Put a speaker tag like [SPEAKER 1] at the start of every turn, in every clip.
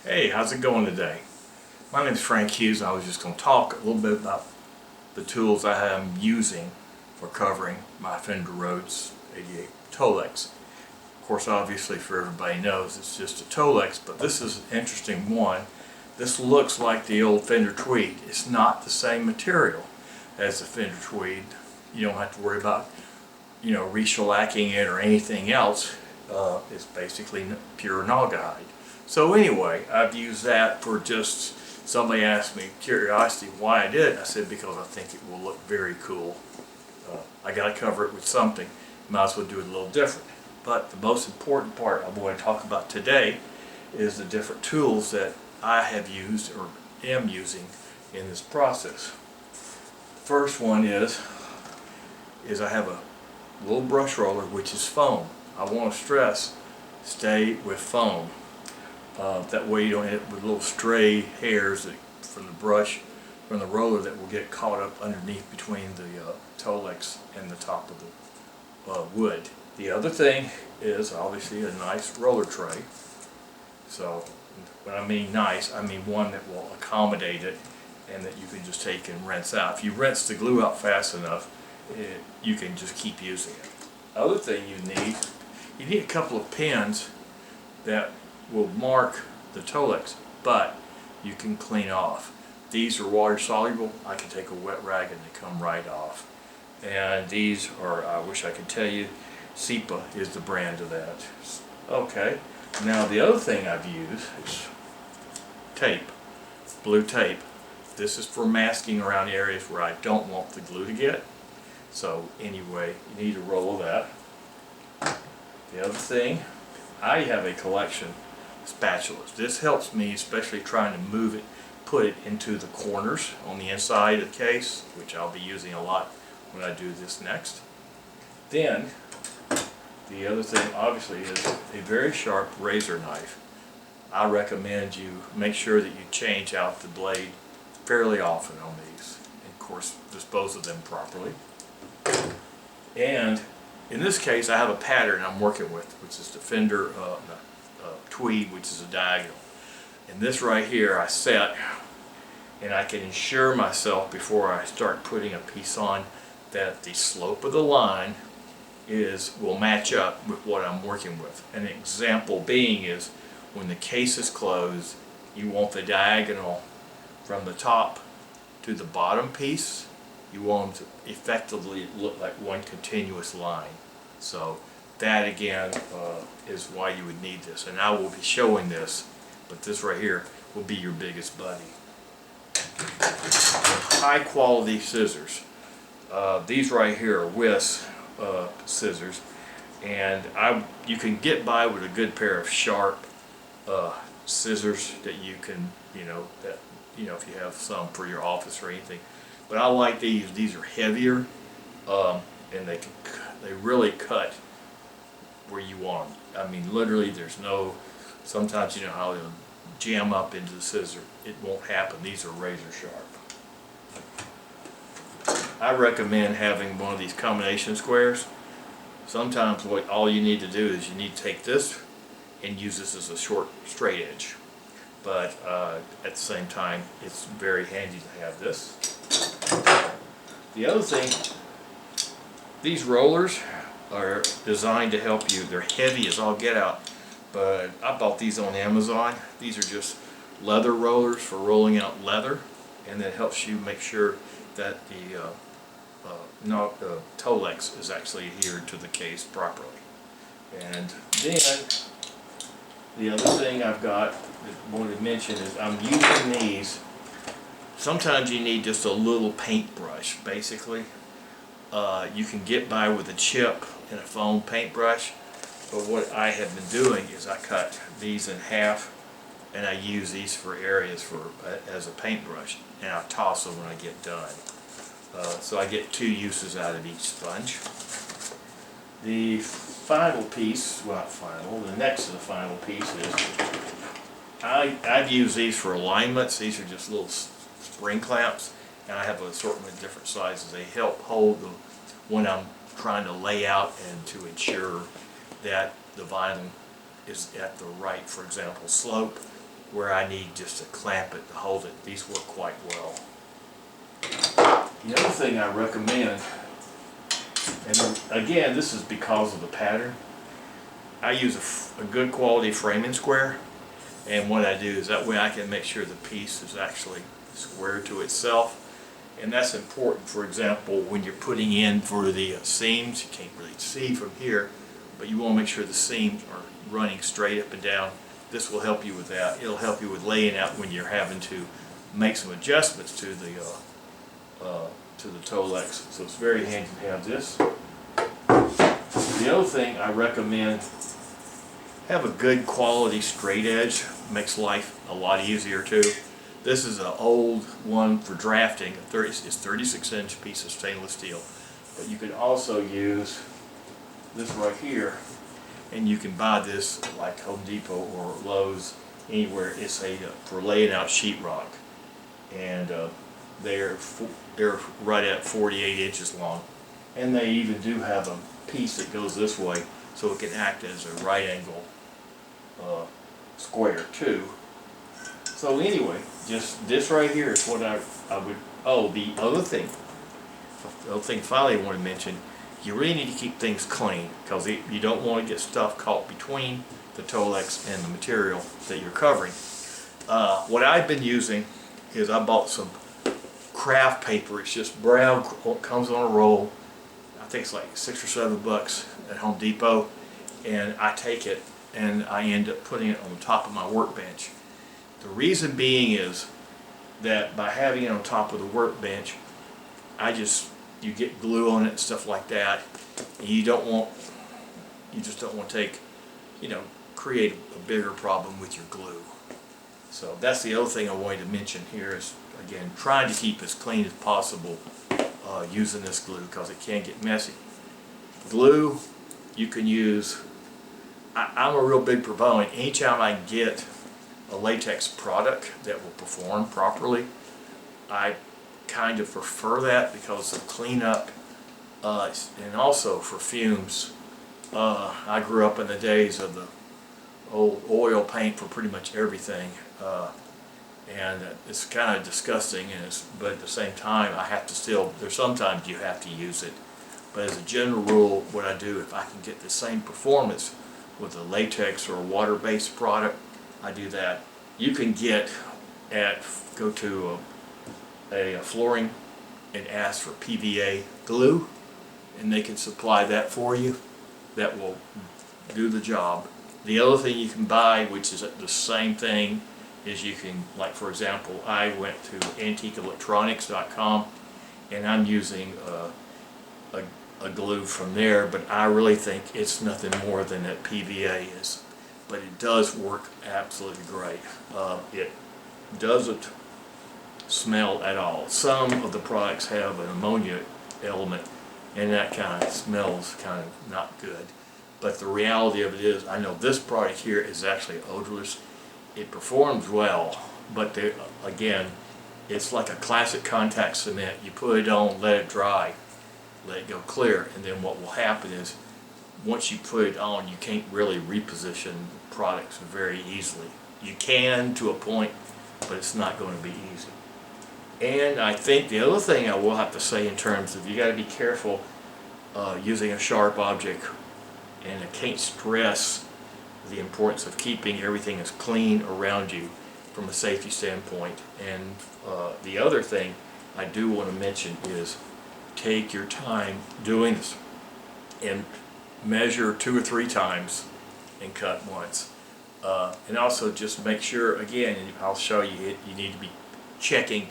[SPEAKER 1] Hey, how's it going today? My name is Frank Hughes. I was just going to talk a little bit about the tools I am using for covering my fender roads 88 Tolex. Of course, obviously, for everybody knows, it's just a Tolex, but this is an interesting one. This looks like the old fender tweed. It's not the same material as the fender tweed. You don't have to worry about, re-shellacking it or anything else. It's basically pure naugahyde. So anyway, I've used that for just, somebody asked me curiosity why I did it. I said because I think it will look very cool. I got to cover it with something. Might as well do it a little different. But the most important part I'm going to talk about today is the different tools that I have used or am using in this process. First one is I have a little brush roller which is foam. I want to stress, stay with foam. That way you don't end up with little stray hairs from the brush, from the roller, that will get caught up underneath between the Tolex and the top of the wood. The other thing is obviously a nice roller tray. So when I mean nice, I mean one that will accommodate it and that you can just take and rinse out. If you rinse the glue out fast enough, you can just keep using it. Other thing you need a couple of pins that will mark the Tolex, but you can clean off. These are water soluble. I can take a wet rag and they come right off. And these are, I wish I could tell you, SEPA is the brand of that. Okay, now the other thing I've used is tape, blue tape. This is for masking around areas where I don't want the glue to get. So anyway, you need a roll of that. The other thing, I have a collection of spatulas. This helps me, especially trying to move it, put it into the corners on the inside of the case, which I'll be using a lot when I do this next. Then, the other thing obviously is a very sharp razor knife. I recommend you make sure that you change out the blade fairly often on these, and of course dispose of them properly. And in this case I have a pattern I'm working with, which is the fender tweed, which is a diagonal. And this right here I set, and I can ensure myself before I start putting a piece on that the slope of the line will match up with what I'm working with. An example being is when the case is closed, you want the diagonal from the top to the bottom piece. You want them to effectively look like one continuous line. So that again is why you would need this, and I will be showing this, but this right here will be your biggest buddy. High quality scissors. These right here are Whisk scissors, and you can get by with a good pair of sharp scissors that you can, if you have some for your office or anything. But I like these. These are heavier, and they really cut where you want them. I mean, literally, sometimes you know how they'll jam up into the scissor. It won't happen. These are razor sharp. I recommend having one of these combination squares. Sometimes all you need to do is you need to take this and use this as a short straight edge. But at the same time, it's very handy to have this. The other thing, these rollers are designed to help you. They're heavy as all get out, but I bought these on Amazon. These are just leather rollers for rolling out leather, and that helps you make sure that the Tolex is actually adhered to the case properly. And then the other thing I've got that I wanted to mention is I'm using these. Sometimes you need just a little paintbrush, basically. You can get by with a chip and a foam paintbrush, but what I have been doing is I cut these in half, and I use these for areas as a paintbrush, and I toss them when I get done. So I get 2 uses out of each sponge. The final piece, well not final, the next to the final piece is, I've used these for alignments. These are just little spring clamps, and I have an assortment of different sizes. They help hold when I'm trying to lay out and to ensure that the vinyl is at the right, for example, slope where I need just to clamp it to hold it. These work quite well. The other thing I recommend, and again this is because of the pattern, I use a good quality framing square, and what I do is that way I can make sure the piece is actually square to itself. And that's important. For example, when you're putting in for the seams, you can't really see from here, but you want to make sure the seams are running straight up and down. This will help you with that. It'll help you with laying out when you're having to make some adjustments to the Tolex. So it's very handy to have this. The other thing I recommend, have a good quality straight edge. Makes life a lot easier too. This is an old one for drafting. It's 36-inch piece of stainless steel. But you can also use this right here, and you can buy this like Home Depot or Lowe's, anywhere. It's for laying out sheetrock, and they're right at 48 inches long. And they even do have a piece that goes this way, so it can act as a right angle square too. So anyway, just this right here is what I would, the other thing finally I want to mention, you really need to keep things clean, because you don't want to get stuff caught between the Tolex and the material that you're covering. What I've been using is I bought some craft paper. It's just brown, comes on a roll. I think it's like $6 or $7 at Home Depot, and I take it and I end up putting it on the top of my workbench. The reason being is that by having it on top of the workbench, you get glue on it and stuff like that, and you just don't want to create a bigger problem with your glue. So that's the other thing I wanted to mention here is, again, trying to keep as clean as possible using this glue, because it can get messy. Glue, you can use, I'm a real big proponent, anytime I can get a latex product that will perform properly, I kind of prefer that because of cleanup and also for fumes. I grew up in the days of the old oil paint for pretty much everything, and it's kind of disgusting, but at the same time there's sometimes you have to use it. But as a general rule, what I do, if I can get the same performance with a latex or a water-based product, I do that. You can go to a flooring and ask for PVA glue, and they can supply that for you. That will do the job. The other thing you can buy, which is the same thing, is you can, like for example, I went to antiqueelectronics.com, and I'm using a glue from there, but I really think it's nothing more than that PVA is. But it does work absolutely great. It doesn't smell at all. Some of the products have an ammonia element, and that kind of smells kind of not good. But the reality of it is, I know this product here is actually odorless. It performs well, but again, it's like a classic contact cement. You put it on, let it dry, let it go clear, and then what will happen is, once you put it on, you can't really reposition products very easily. You can to a point, but it's not going to be easy. And I think the other thing I will have to say in terms of, you got to be careful using a sharp object, and I can't stress the importance of keeping everything as clean around you from a safety standpoint. And the other thing I do want to mention is, take your time doing this and measure 2 or 3 times and cut once. And also just make sure, again, and I'll show you, you need to be checking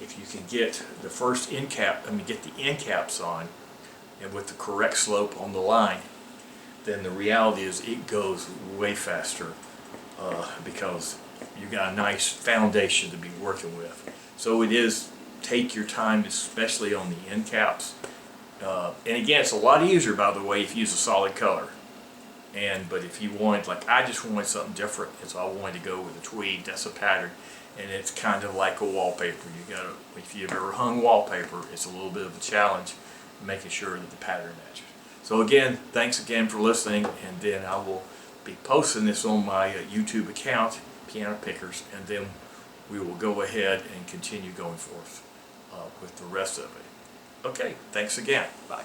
[SPEAKER 1] if you can get the first end cap, get the end caps on, and with the correct slope on the line. Then the reality is it goes way faster because you got a nice foundation to be working with. So it is, take your time, especially on the end caps. And again, it's a lot easier, by the way, if you use a solid color. But if you want, like I just wanted something different, and so I wanted to go with a tweed. That's a pattern, and it's kind of like a wallpaper. You gotta, if you've ever hung wallpaper, it's a little bit of a challenge making sure that the pattern matches. So again, thanks again for listening, and then I will be posting this on my YouTube account. piano pickers, and then we will go ahead and continue going forth with the rest of it. Okay, thanks again. Bye.